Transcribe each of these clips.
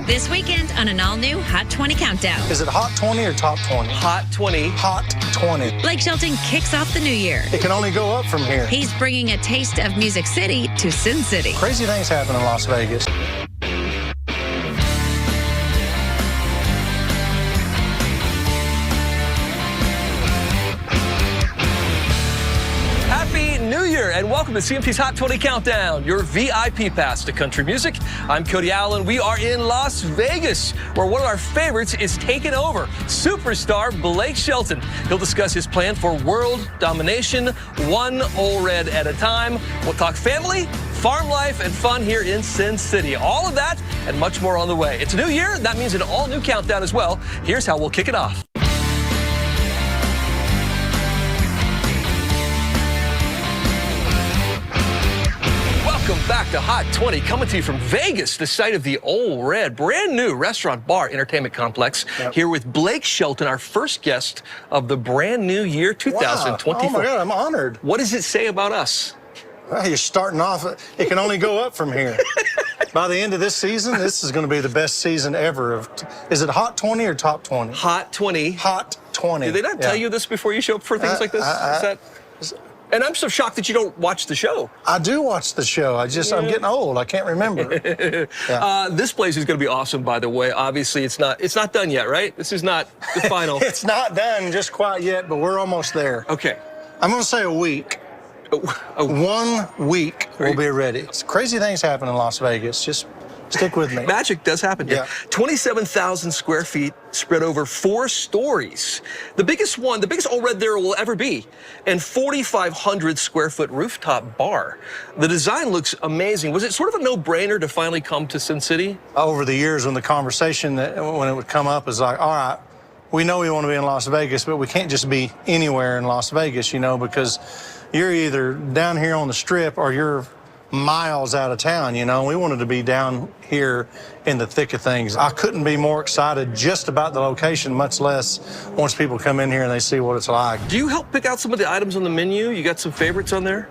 This weekend on an all-new Hot 20 Countdown. Is it Hot 20 or Top 20? Hot 20. Hot 20. Blake Shelton kicks off the new year. It can only go up from here. He's bringing a taste of Music City to Sin City. Crazy things happen in Las Vegas. Happy New Year and welcome to CMT's Hot 20 Countdown, your VIP pass to country music. I'm Cody Allen. We are in Las Vegas, where one of our favorites is taking over, superstar Blake Shelton. He'll discuss his plan for world domination, one Ole Red at a time. We'll talk family, farm life, and fun here in Sin City. All of that and much more on the way. It's a new year. That means an all-new countdown as well. Here's how we'll kick it off. Welcome back to Hot 20, coming to you from Vegas, the site of the Ole Red, brand new restaurant, bar, entertainment complex. Yep. Here with Blake Shelton, our first guest of the brand new year 2024. Wow. Oh my God, I'm honored. What does it say about us? Well, you're starting off, it can only go up from here. By the end of this season, this is going to be the best season ever. Is it Hot 20 or Top 20? Hot 20. Hot 20. Did they not tell you this before you show up for things like this? And I'm so shocked that you don't watch the show. I do watch the show. I'm getting old. I can't remember. This place is going to be awesome, by the way. Obviously, it's not done yet, right? This is not the final. It's not done just quite yet, but we're almost there. Okay. I'm going to say a week. 1 week we'll be ready. Crazy things happen in Las Vegas. Just stick with me. Magic does happen. Yeah. 27,000 square feet spread over 4 stories. The biggest one, the biggest Ole Red there will ever be, and 4,500 square foot rooftop bar. The design looks amazing. Was it sort of a no-brainer to finally come to Sin City? Over the years, when the conversation, when it would come up, is like, all right, we know we want to be in Las Vegas, but we can't just be anywhere in Las Vegas, you know, because you're either down here on the Strip or you're miles out of town, you know. We wanted to be down here in the thick of things. I couldn't be more excited just about the location, much less once people come in here and they see what it's like. Do you help pick out some of the items on the menu? You got some favorites on there?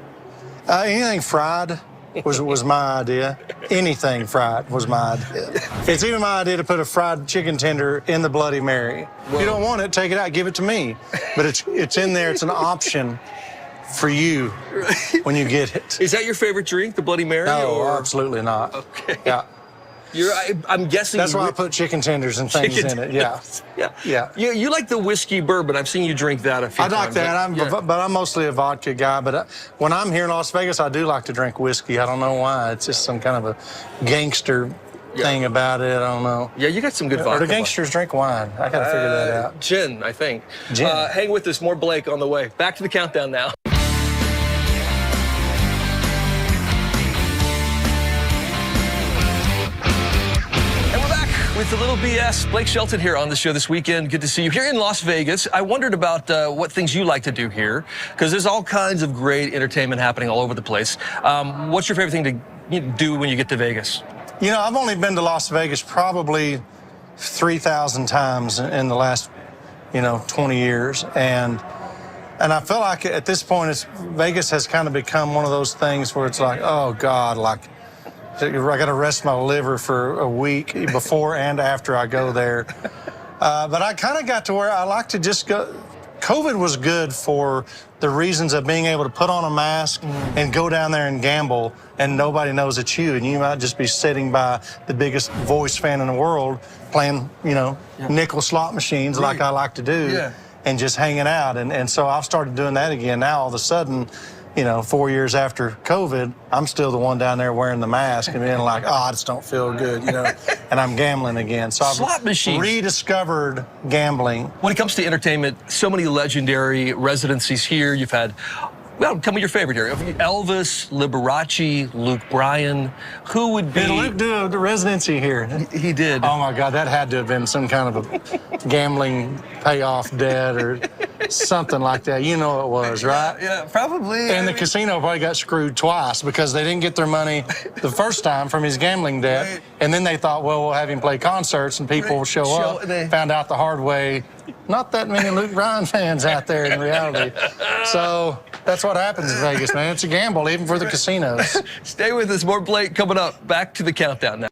Anything fried was my idea. Anything fried was my idea. It's even my idea to put a fried chicken tender in the Bloody Mary. If you don't want it, take it out, give it to me. But it's in there, it's an option for you when you get it. Is that your favorite drink, the Bloody Mary? No, or? Absolutely not. Okay. Yeah. I'm guessing that's why I put chicken tenders and things in it. Yeah. Yeah. You like the whiskey bourbon. I've seen you drink that a few times. I like that. But I'm mostly a vodka guy. But when I'm here in Las Vegas, I do like to drink whiskey. I don't know why. It's just some kind of a gangster thing about it. I don't know. Yeah, you got some good vodka. Or the gangsters drink wine. I got to figure that out. Gin, I think. Gin. Hang with us. More Blake on the way. Back to the countdown now. With a little BS, Blake Shelton here on the show this weekend. Good to see you here in Las Vegas. I wondered about what things you like to do here, because there's all kinds of great entertainment happening all over the place. What's your favorite thing to do when you get to Vegas? You know, I've only been to Las Vegas probably 3,000 times in the last, 20 years. And I feel like at this point, Vegas has kind of become one of those things where it's like, oh, God, like, I got to rest my liver for a week before and after I go there. But I kind of got to where I like to just go. COVID was good for the reasons of being able to put on a mask and go down there and gamble, and nobody knows it's you. And you might just be sitting by the biggest voice fan in the world playing, nickel slot machines like I like to do, and just hanging out. And so I've started doing that again. Now, all of a sudden, 4 years after COVID, I'm still the one down there wearing the mask and being like, oh, I just don't feel good, and I'm gambling again. So Slot machines. I've rediscovered gambling. When it comes to entertainment, so many legendary residencies here. You've had, well, tell me your favorite here. Elvis, Liberace, Luke Bryan. Who would be? Did Luke do the residency here? He did. Oh, my God, that had to have been some kind of a gambling payoff debt or something like that. You know it was, right? Yeah, probably. And the casino probably got screwed twice because they didn't get their money the first time from his gambling debt. Right. And then they thought, well, we'll have him play concerts and people will show up. Found out the hard way, not that many Luke Bryan fans out there in reality. So that's what happens in Vegas, man. It's a gamble, even for the casinos. Stay with us. More Blake coming up. Back to the countdown now.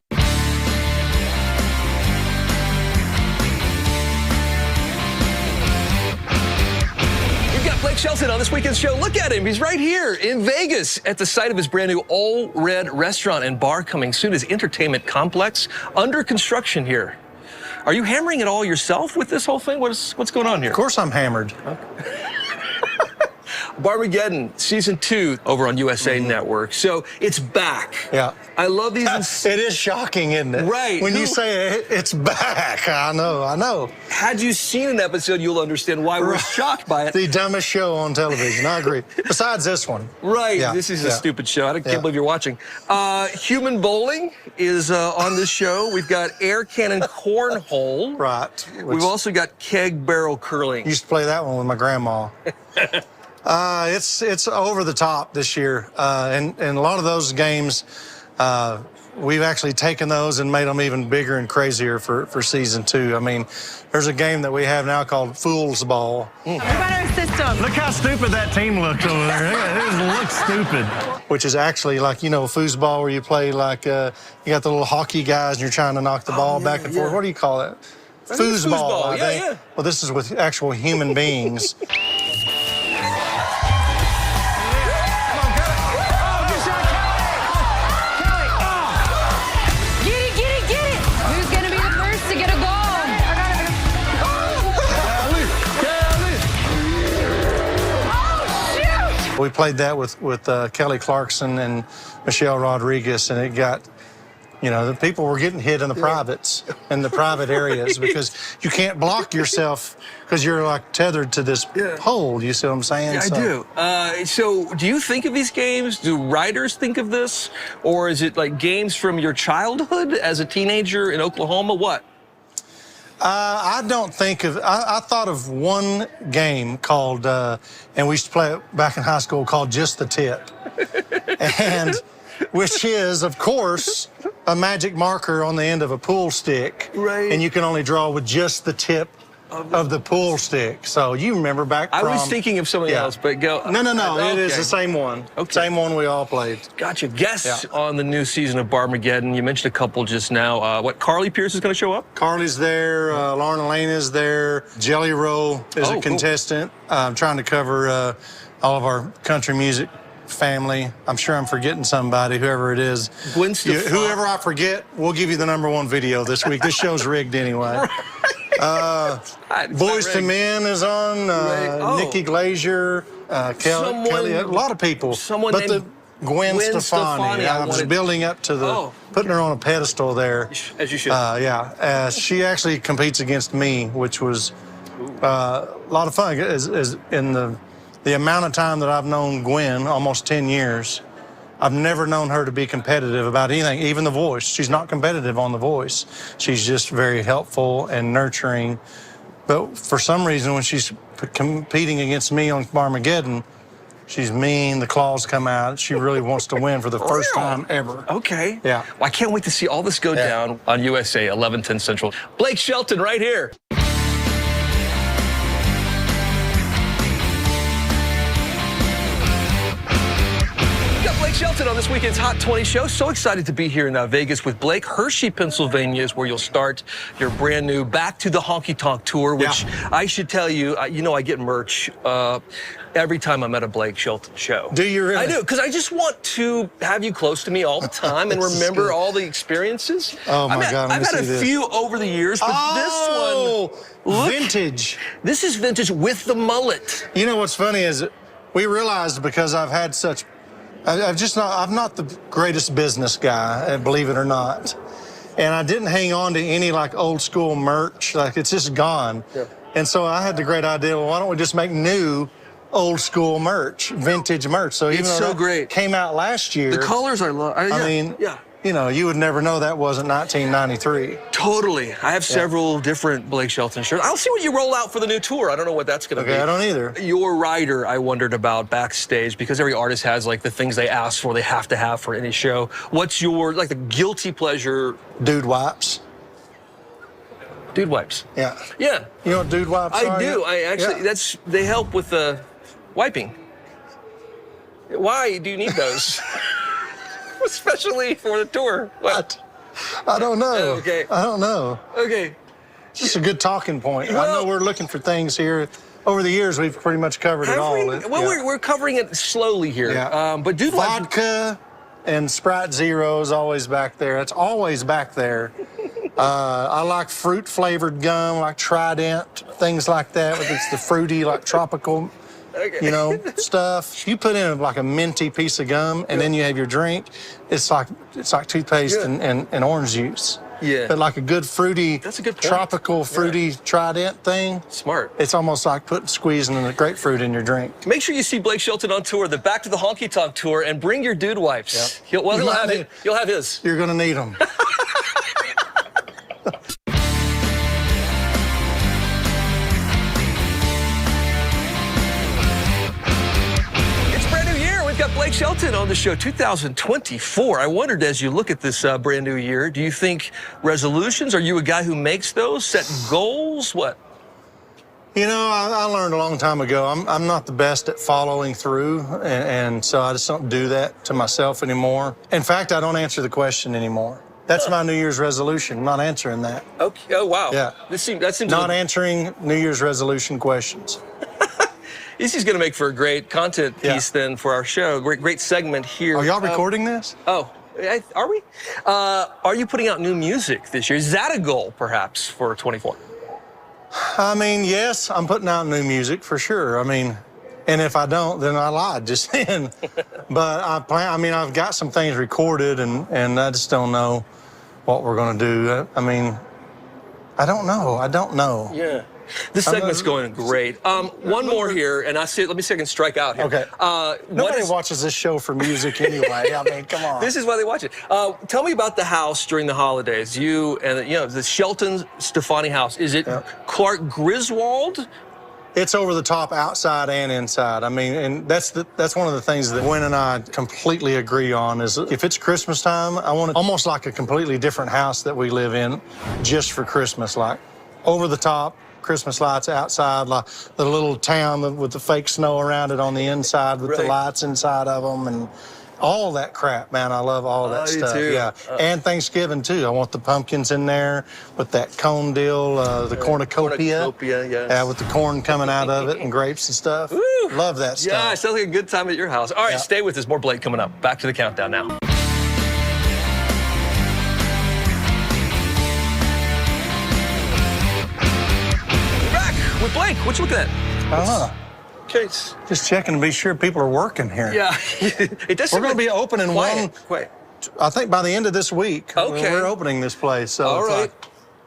Shelton on this weekend's show. Look at him. He's right here in Vegas at the site of his brand new All Red restaurant and bar coming soon. His entertainment complex under construction here. Are you hammering it all yourself with this whole thing? What's going on here? Of course I'm hammered. Barmageddon Season 2 over on USA Network. So it's back. Yeah. I love these. It is shocking, isn't it? Right. When you say it's back, I know. Had you seen an episode, you'll understand why we're shocked by it. The dumbest show on television, I agree. Besides this one. Right. Yeah. This is a stupid show. I can't believe you're watching. Human bowling is on this show. We've got air cannon cornhole. Right. We've also got keg barrel curling. Used to play that one with my grandma. It's over the top this year, and a lot of those games, we've actually taken those and made them even bigger and crazier for Season 2. I mean, there's a game that we have now called Fool's Ball. What about our system? Look how stupid that team looks over there. It just looks stupid. Which is actually like, you know, foosball where you play like, you got the little hockey guys and you're trying to knock the ball back and forth. What do you call it? Foosball, I think. Yeah. Well, this is with actual human beings. We played that with Kelly Clarkson and Michelle Rodriguez, and it got, you know, the people were getting hit in the privates, in the private areas, because you can't block yourself because you're like tethered to this pole. You see what I'm saying? Yeah, I do. So do you think of these games? Do writers think of this? Or is it like games from your childhood as a teenager in Oklahoma? What? I don't think of, I thought of one game called, and we used to play it back in high school, called Just the Tip. And which is, of course, a magic marker on the end of a pool stick. Right. And you can only draw with just the tip of the pool stick. So you remember back from... I was thinking of something else, but go... No, it is the same one. Okay. Same one we all played. Gotcha. Guests on the new season of Barmageddon. You mentioned a couple just now. What, Carly Pierce is going to show up? Carly's there. Lauren Elena is there. Jelly Roll is a contestant. I'm trying to cover all of our country music family. I'm sure I'm forgetting somebody, whoever it is. Gwen Stefani. Whoever I forget, we'll give you the #1 video this week. This show's rigged anyway. Boys to Men is on. Nikki Glazier, Kelly, a lot of people. Gwen Stefani. I was building up to the, putting her on a pedestal there. As you should. She actually competes against me, which was a lot of fun. Is in the amount of time that I've known Gwen, almost 10 years, I've never known her to be competitive about anything, even The Voice. She's not competitive on The Voice. She's just very helpful and nurturing. But for some reason, when she's competing against me on Barmageddon, she's mean, the claws come out. She really wants to win for the first time ever. Okay. Yeah. Well, I can't wait to see all this go down on USA, 11:10 Central. Blake Shelton right here. Shelton on this weekend's Hot 20 show. So excited to be here in Vegas with Blake. Hershey, Pennsylvania is where you'll start your brand new Back to the Honky Tonk tour, which I should tell you, you know, I get merch every time I'm at a Blake Shelton show. Do you really? I do, because I just want to have you close to me all the time and remember all the experiences. Oh, my God. I've had a few over the years, but this one, look, vintage. This is vintage with the mullet. You know what's funny is we realized, because I've had such... I'm not the greatest business guy, believe it or not. And I didn't hang on to any like old school merch, like it's just gone. Yeah. And so I had the great idea, well, why don't we just make new old school merch, vintage merch. So even though that came out last year. The colors I love. I mean, you know, you would never know that wasn't 1993. Totally. I have several different Blake Shelton shirts. I'll see what you roll out for the new tour. I don't know what that's going to be. I don't either. Your rider, I wondered about backstage, because every artist has like the things they ask for, they have to have for any show. What's your, like, the guilty pleasure? Dude wipes. Dude wipes. Yeah. Yeah. You know what dude wipes are? I do. I actually, they help with the wiping. Why do you need those? Especially for the tour. What? I don't know. Okay. I don't know. Okay. Just a good talking point. Well, I know we're looking for things here over the years, we've pretty much covered it all. Well, we're covering it slowly here. Yeah. But dude, vodka and Sprite Zero is always back there. It's always back there. I like fruit-flavored gum, like Trident, things like that. It's the fruity, like tropical, stuff. You put in like a minty piece of gum, and then you have your drink. It's like toothpaste and orange juice. Yeah. But like a good fruity, that's a good point. Tropical fruity Trident thing. Smart. It's almost like squeezing a grapefruit in your drink. Make sure you see Blake Shelton on tour, the Back to the Honky Tonk tour, and bring your dude wipes. Yep. You'll have his. You're gonna need them. Got Blake Shelton on the show, 2024. I wondered, as you look at this brand new year, do you think resolutions? Are you a guy who makes those, set goals? What? I learned a long time ago, I'm not the best at following through, and so I just don't do that to myself anymore. In fact, I don't answer the question anymore. That's my New Year's resolution. I'm not answering that. Okay. Oh, wow. Yeah. That seems not answering New Year's resolution questions. This is going to make for a great content piece then for our show. Great segment here. Are y'all recording this? Oh, are we? Are you putting out new music this year? Is that a goal, perhaps, for 24? I mean, yes, I'm putting out new music for sure. I mean, and if I don't, then I lied just then. But I've got some things recorded, and I just don't know what we're going to do. I mean, I don't know. Yeah. This segment's going great. One more here, and let me see if I can strike out here. Okay. Nobody watches this show for music anyway. I mean, come on. This is why they watch it. Tell me about the house during the holidays. You and the Shelton Stefani house. Is it Clark Griswold? It's over the top, outside and inside. I mean, and that's one of the things that Gwen and I completely agree on is if it's Christmas time, I want it almost like a completely different house that we live in just for Christmas, like over the top. Christmas lights outside, like the little town with the fake snow around it on the inside with the lights inside of them and all that crap, man. I love all that stuff. Too. Yeah, and Thanksgiving too. I want the pumpkins in there with that cone deal, the cornucopia. Yeah, with the corn coming out of it and grapes and stuff. Woo. Love that stuff. Yeah, it sounds like a good time at your house. All right, stay with us. More Blake coming up. Back to the countdown now. With Blake, what you looking at? I don't know. Okay. Just checking to be sure people are working here. Yeah. It does. We're going to be opening Quiet. I think by the end of this week. Okay. We're opening this place. So all right.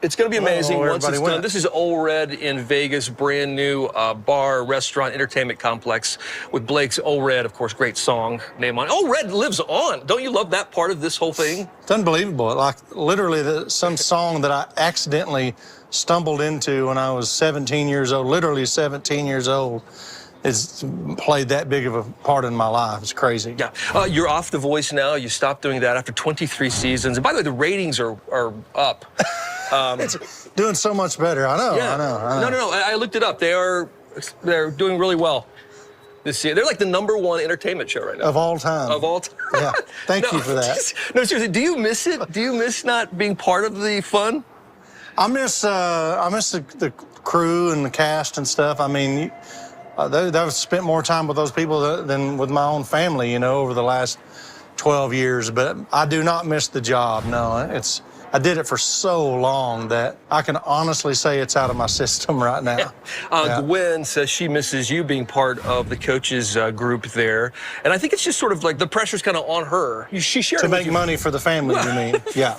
It's going to be amazing once it's went. done. This is Ole Red in Vegas, brand new bar, restaurant, entertainment complex with Blake's Ole Red, of course, great song name on it. Ole Red lives on. Don't you love that part of this whole thing? It's unbelievable. Like literally some song that I accidentally stumbled into when I was 17 years old, literally 17 years old. It's played that big of a part in my life. It's crazy. Yeah. You're off The Voice now. You stopped doing that after 23 seasons. And by the way, the ratings are up. It's doing so much better. I know. No. I looked it up. They're doing really well this year. They're like the #1 entertainment show right now. Of all time. Of all time. Yeah. Thank you for that. No, seriously. Do you miss it? Do you miss not being part of the fun? I miss the crew and the cast and stuff. I mean, I've spent more time with those people than with my own family, over the last 12 years. But I do not miss the job. No, I did it for so long that I can honestly say it's out of my system right now. Gwen says she misses you being part of the coaches group there. And I think it's just sort of like the pressure's kind of on her. She shared to make money for the family, you mean? Yeah.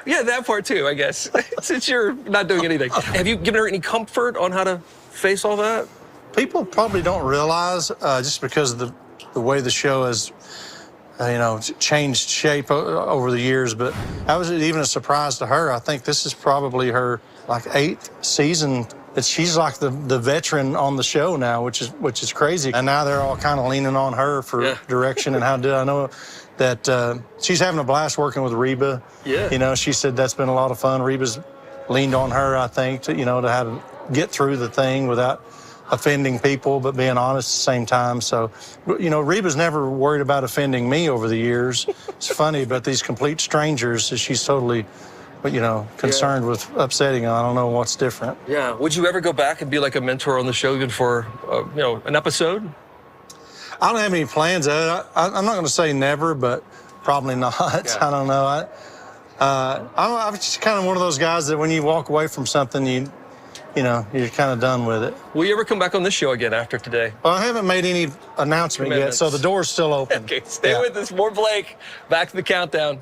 Yeah, that part too, I guess, since you're not doing anything. Have you given her any comfort on how to face all that? People probably don't realize, just because of the way the show has changed shape over the years, but that was even a surprise to her. I think this is probably her 8th season. She's like the veteran on the show now, which is crazy. And now they're all kind of leaning on her for direction and how to do it. I know that she's having a blast working with Reba. Yeah. She said that's been a lot of fun. Reba's leaned on her, I think, to how to get through the thing without offending people, but being honest at the same time. So, Reba's never worried about offending me over the years. It's funny, but these complete strangers, she's totally you know, concerned with upsetting him. I don't know what's different. Yeah. Would you ever go back and be like a mentor on the show even for, you know, an episode? I don't have any plans. I'm not going to say never, but probably not. Yeah. I don't know. I'm just kind of one of those guys that when you walk away from something, you know, you're kind of done with it. Will you ever come back on this show again after today? Well, I haven't made any announcement yet, so the door's still open. Okay, stay with us. More Blake. Back to the countdown.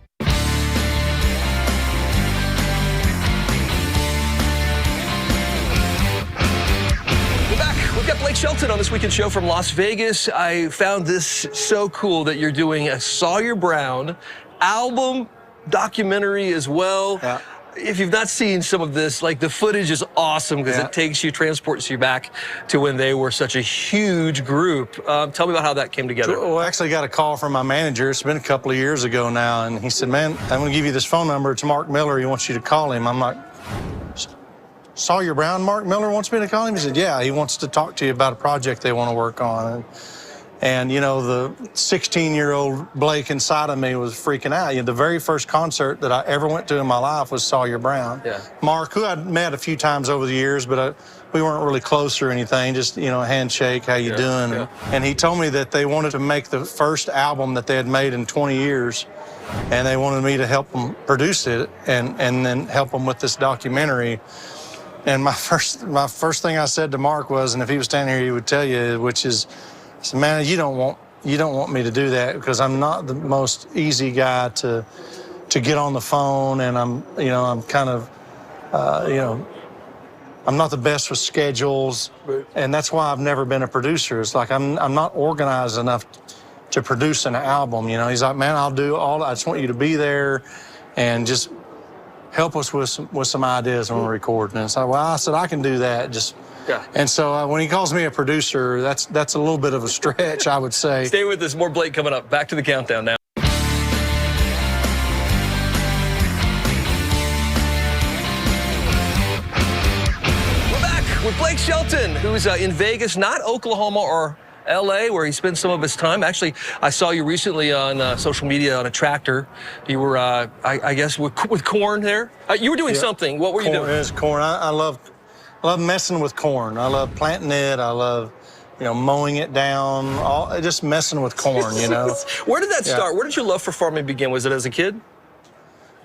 We've got Blake Shelton on this weekend show from Las Vegas. I found this so cool that you're doing a Sawyer Brown album documentary as well. Yeah. If you've not seen some of this, like, the footage is awesome because it takes you, transports you back to when they were such a huge group. Tell me about how that came together. Well, I actually got a call from my manager. It's been a couple of years ago now, and he said, man, I'm going to give you this phone number. It's Mark Miller. He wants you to call him. I'm like, Sawyer Brown, Mark Miller wants me to call him? He said, yeah, he wants to talk to you about a project they want to work on. And you know, the 16-year-old Blake inside of me was freaking out. You know, the very first concert that I ever went to in my life was Sawyer Brown. Yeah. Mark, who I'd met a few times over the years, but we weren't really close or anything, just, you know, a handshake, how you doing? Yeah. And he told me that they wanted to make the first album that they had made in 20 years, and they wanted me to help them produce it and then help them with this documentary. And my first thing I said to Mark was, and if he was standing here, he would tell you, which is, I said, man, you don't want me to do that because I'm not the most easy guy to get on the phone, and I'm kind of, you know, I'm not the best with schedules, and that's why I've never been a producer. It's like I'm not organized enough to produce an album. You know, he's like, man, I'll do all. I just want you to be there, and just help us with some ideas when we're recording. And so, well, I said, I can do that. And so when he calls me a producer, that's a little bit of a stretch, I would say. Stay with us. More Blake coming up. Back to the countdown now. We're back with Blake Shelton, who's in Vegas, not Oklahoma or L.A., where he spends some of his time. Actually, I saw you recently on social media on a tractor. You were, I guess, with corn there. You were doing something. What were you doing? It's corn. I love messing with corn. I love planting it. I love, you know, mowing it down. Just messing with corn, you know. Where did that start? Where did your love for farming begin? Was it as a kid?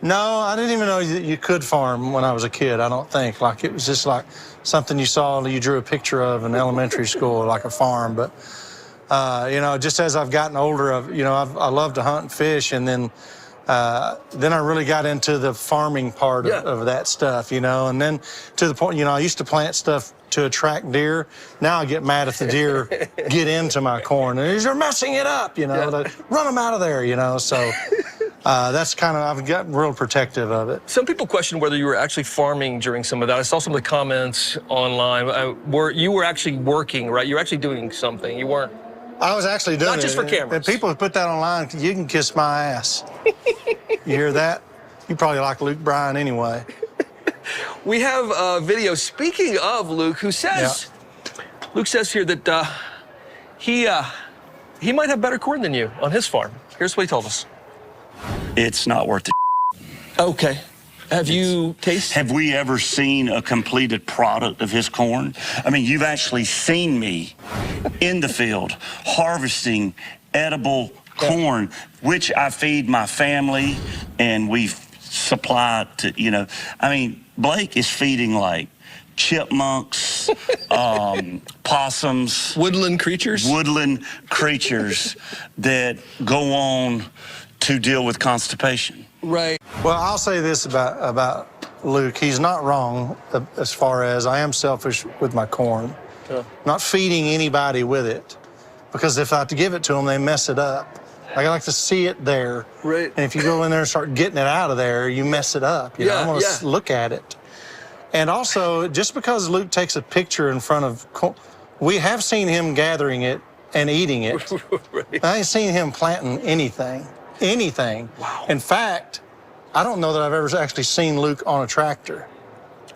No, I didn't even know that you could farm when I was a kid, I don't think. Like, it was just like something you saw, you drew a picture of in elementary school, like a farm. But, you know, just as I've gotten older, I love to hunt and fish, and then I really got into the farming part of that stuff, you know. And then to the point, you know, I used to plant stuff to attract deer. Now I get mad if the deer get into my corn. And they're messing it up, you know. Run them out of there, you know, so... that's kind of, I've gotten real protective of it. Some people question whether you were actually farming during some of that. I saw some of the comments online. You were actually working, right? You were actually doing something. You weren't. I was actually doing it. Not just for cameras. And people put that online, you can kiss my ass. You hear that? You probably like Luke Bryan anyway. We have a video, speaking of Luke, who says, Luke says here that he might have better corn than you on his farm. Here's what he told us. It's not worth the Okay. Have we ever seen a completed product of his corn? I mean, you've actually seen me in the field harvesting edible corn, which I feed my family and we supply to, you know. I mean, Blake is feeding like chipmunks, possums. Woodland creatures that go on to deal with constipation. Right. Well, I'll say this about Luke. He's not wrong as far as I am selfish with my corn. Not feeding anybody with it. Because if I have to give it to them, they mess it up. I like to see it there. Right. And if you go in there and start getting it out of there, you mess it up. You know, I want to look at it. And also, just because Luke takes a picture in front of corn, we have seen him gathering it and eating it. Right. I ain't seen him planting anything. Anything. Wow. In fact, I don't know that I've ever actually seen Luke on a tractor.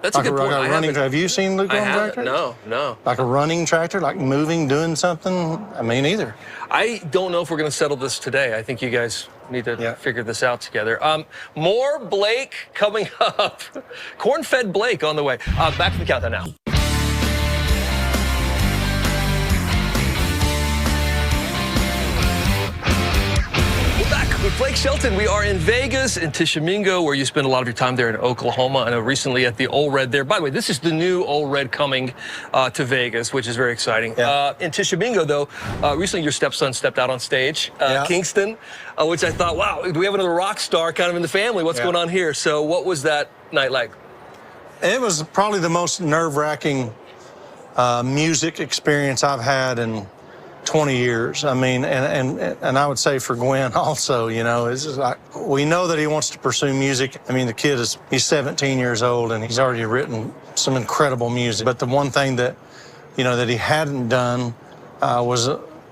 That's a good point. Like a running. Have you seen Luke on a tractor? No. Like a running tractor, like moving, doing something? I mean, either. I don't know if we're going to settle this today. I think you guys need to figure this out together. More Blake coming up. Corn-fed Blake on the way. Back to the countdown now. With Blake Shelton, we are in Vegas, in Tishomingo, where you spend a lot of your time there in Oklahoma. I know recently at the Ole Red there. By the way, this is the new Ole Red coming to Vegas, which is very exciting. Yeah. In Tishomingo, though, recently your stepson stepped out on stage, Kingston, which I thought, wow, do we have another rock star kind of in the family? What's going on here? So what was that night like? It was probably the most nerve-wracking music experience I've had in 20 years. I mean, and I would say for Gwen also, you know, it's just like, we know that he wants to pursue music. I mean, the kid he's 17 years old and he's already written some incredible music. But the one thing that, you know, that he hadn't done was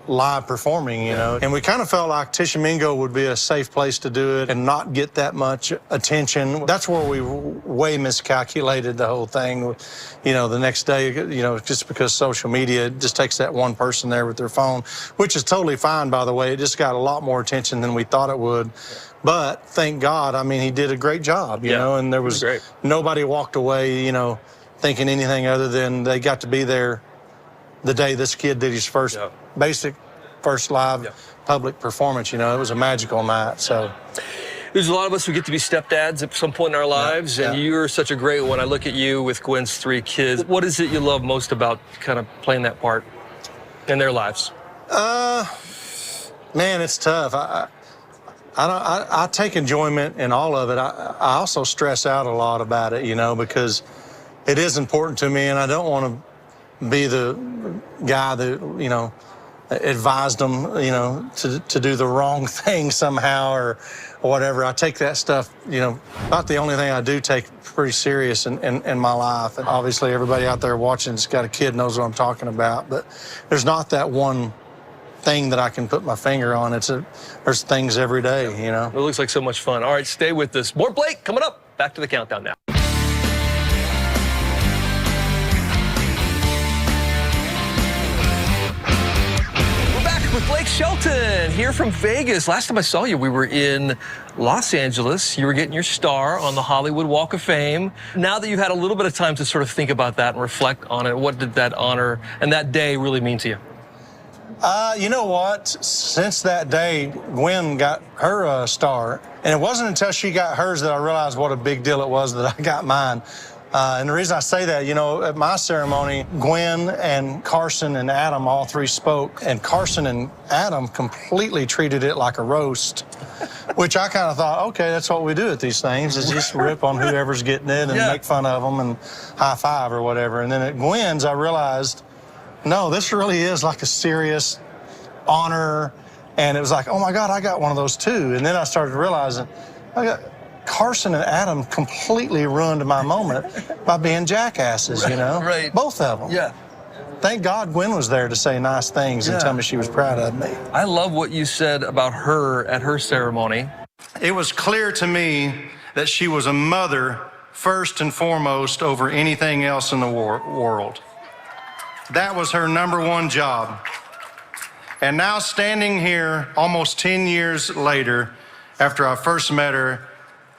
live performing, you know. And we kind of felt like Tishomingo would be a safe place to do it and not get that much attention. That's where we way miscalculated the whole thing. You know, the next day, you know, just because social media just takes that one person there with their phone, which is totally fine, by the way. It just got a lot more attention than we thought it would. But thank God, I mean, he did a great job, you know, and there was nobody walked away, you know, thinking anything other than they got to be there the day this kid did his first first live public performance. You know, it was a magical night. So there's a lot of us who get to be stepdads at some point in our lives, and you're such a great one. I look at you with Gwen's 3 kids. What is it you love most about kind of playing that part in their lives? Man, it's tough. I take enjoyment in all of it. I also stress out a lot about it, you know, because it is important to me, and I don't want to be the guy that, you know, advised them, you know, to do the wrong thing somehow or whatever. I take that stuff, you know, about the only thing I do take pretty serious in my life. And obviously everybody out there watching that's got a kid knows what I'm talking about, but there's not that one thing that I can put my finger on. There's things every day, you know. It looks like so much fun. All right, stay with us. More Blake coming up. Back to the countdown now. With Blake Shelton here from Vegas. Last time I saw you, we were in Los Angeles. You were getting your star on the Hollywood Walk of Fame. Now that you've had a little bit of time to sort of think about that and reflect on it, what did that honor and that day really mean to you? You know what? Since that day, Gwen got her star, and it wasn't until she got hers that I realized what a big deal it was that I got mine. And the reason I say that, you know, at my ceremony, Gwen and Carson and Adam, all 3 spoke, and Carson and Adam completely treated it like a roast, which I kind of thought, okay, that's what we do at these things, is just rip on whoever's getting it and make fun of them and high five or whatever. And then at Gwen's, I realized, no, this really is like a serious honor. And it was like, oh my God, I got one of those too. And then I started realizing, Carson and Adam completely ruined my moment by being jackasses, you know? Right. Both of them. Yeah. Thank God Gwen was there to say nice things and tell me she was proud of me. I love what you said about her at her ceremony. It was clear to me that she was a mother first and foremost over anything else in the world. That was her #1 job. And now standing here almost 10 years later, after I first met her,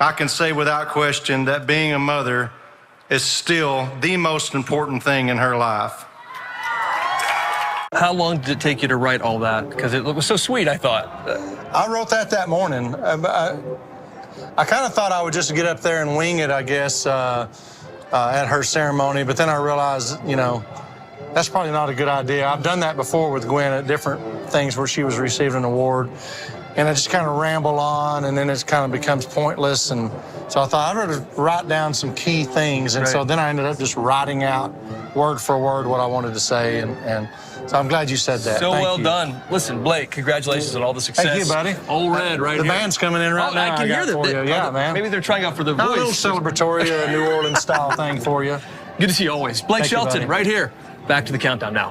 I can say without question that being a mother is still the most important thing in her life. How long did it take you to write all that? Because it was so sweet, I thought. I wrote that morning. I kind of thought I would just get up there and wing it, I guess, at her ceremony, but then I realized, you know, that's probably not a good idea. I've done that before with Gwen at different things where she was receiving an award. And I just kind of ramble on, and then it kind of becomes pointless. And so I thought I'd rather write down some key things. And so then I ended up just writing out word for word what I wanted to say. And so I'm glad you said that. So Thank well you. done. Listen, Blake, congratulations on all the success. Thank you, buddy. Ole Red right the here. The band's coming in right now. I can hear that. Yeah, man. Maybe they're trying out for the voice. A little celebratory New Orleans style thing for you. Good to see you always. Blake Thank you, Shelton buddy. right here. Back to the countdown now.